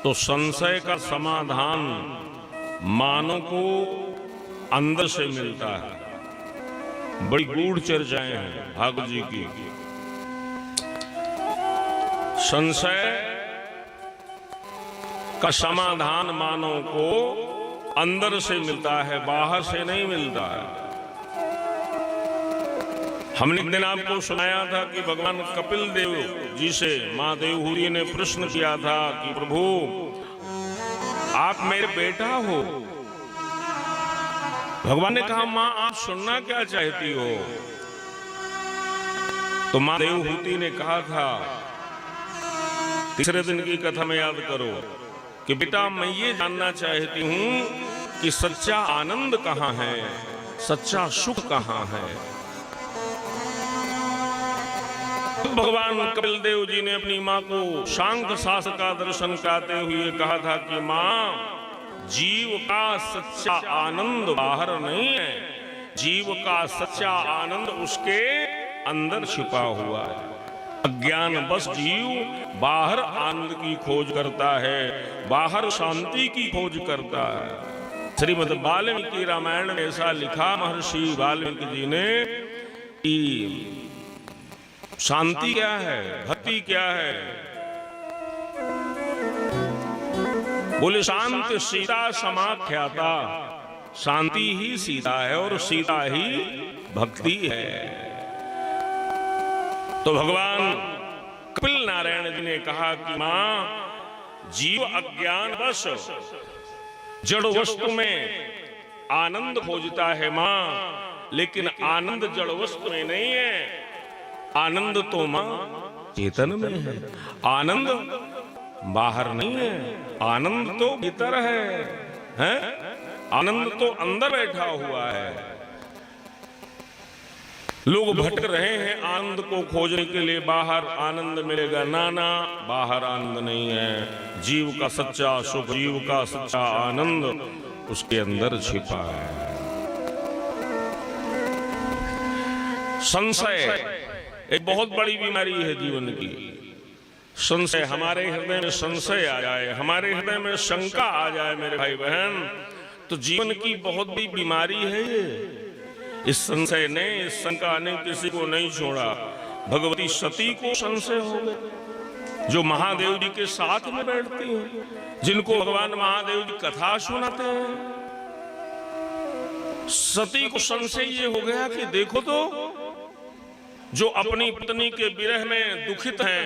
तो संशय का समाधान मानव को अंदर से मिलता है। बड़ी गूढ़ चर्चाएं हैं भागवत जी की। संशय का समाधान मानव को अंदर से मिलता है, बाहर से नहीं मिलता है। हमने एक दिन आपको सुनाया था कि भगवान कपिल देव जी से मां देवहूति ने प्रश्न किया था कि प्रभु आप मेरे बेटा हो। भगवान ने कहा मां आप सुनना क्या चाहती हो। तो मां देवहूति ने कहा था, तीसरे दिन की कथा में याद करो कि बेटा मैं ये जानना चाहती हूं कि सच्चा आनंद कहां है, सच्चा सुख कहां है। भगवान कपिल देव जी ने अपनी मां को सांख्य शास्त्र का दर्शन कराते हुए कहा था कि मां जीव का सच्चा आनंद बाहर नहीं है, जीव का सच्चा आनंद उसके अंदर छिपा हुआ है। अज्ञान बस जीव बाहर आनंद की खोज करता है, बाहर शांति की खोज करता है। श्रीमद् वाल्मीकि रामायण में ऐसा लिखा महर्षि वाल्मीकि जी ने कि शांति क्या है, भक्ति क्या है। बोले शांति सीता समाख्याता, शांति ही सीता है और सीता ही भक्ति है। तो भगवान कपिल नारायण जी ने कहा कि मां जीव अज्ञान वश जड़ वस्तु में आनंद खोजता है मां, लेकिन आनंद जड़ वस्तु में नहीं है। आनंद तो मां चेतन में है, आनंद बाहर नहीं है, आनंद तो भीतर है? आनंद तो अंदर बैठा हुआ है। लोग भटक रहे हैं आनंद को खोजने के लिए, बाहर आनंद मिलेगा। ना, बाहर आनंद नहीं है। जीव का सच्चा सुख, जीव का सच्चा आनंद उसके अंदर छिपा है। संशय एक बहुत बड़ी बीमारी है जीवन की। संशय, हमारे हृदय में संशय आ जाए, हमारे हृदय में शंका आ जाए मेरे भाई बहन, तो जीवन की बहुत बड़ी बीमारी है ये। इस संशय ने, इस शंका ने किसी को नहीं छोड़ा। भगवती सती को संशय हो गया, जो महादेव जी के साथ में बैठती हैं, जिनको भगवान महादेव जी कथा सुनाते हैं। सती को संशय ये हो गया कि देखो तो जो अपनी पत्नी के विरह में दुखित हैं,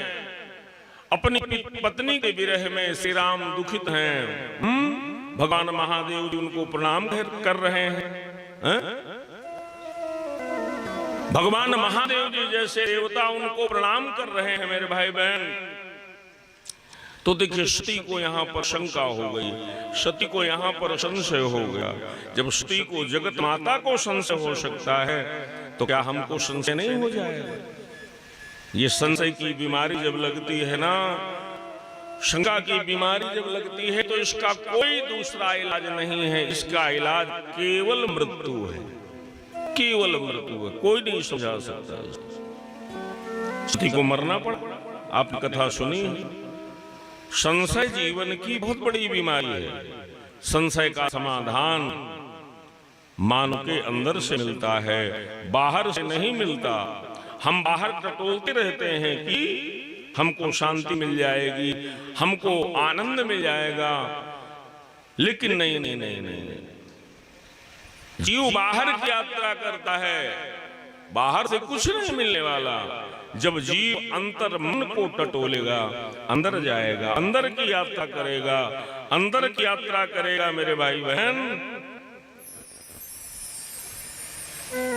अपनी पत्नी के विरह में श्री राम दुखित हैं, भगवान महादेव जी उनको प्रणाम कर रहे हैं। भगवान महादेव जी जैसे देवता उनको प्रणाम कर रहे हैं मेरे भाई बहन। तो देखिए सती को यहां पर शंका हो गई, सती को यहां पर संशय हो गया। जब सती को जगत माता को संशय हो सकता है तो क्या हमको संशय नहीं हो जाएगा? ये संशय की बीमारी जब लगती है ना, शंका की बीमारी जब लगती है, तो इसका कोई दूसरा इलाज नहीं है। इसका इलाज केवल मृत्यु है, केवल मृत्यु है। कोई नहीं समझा सकता। सती को मरना पड़ा। आपने कथा सुनी, संशय जीवन की बहुत बड़ी बीमारी है। संशय का समाधान मानव के अंदर से मिलता है, बाहर से नहीं मिलता। हम बाहर टटोलते रहते हैं कि हमको शांति मिल जाएगी, हमको आनंद मिल जाएगा, लेकिन नहीं। जीव बाहर की यात्रा करता है, बाहर से कुछ नहीं मिलने वाला। जब जीव अंतर मन को टटोलेगा, अंदर जाएगा, अंदर की यात्रा करेगा, अंदर की यात्रा करेगा मेरे भाई बहन,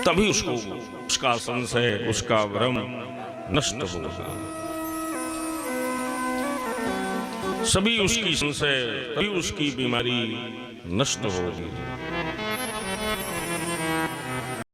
तभी उसको उसका संशय, उसका भ्रम नष्ट होगा। सभी उसकी संशय, तभी उसकी बीमारी नष्ट होगी।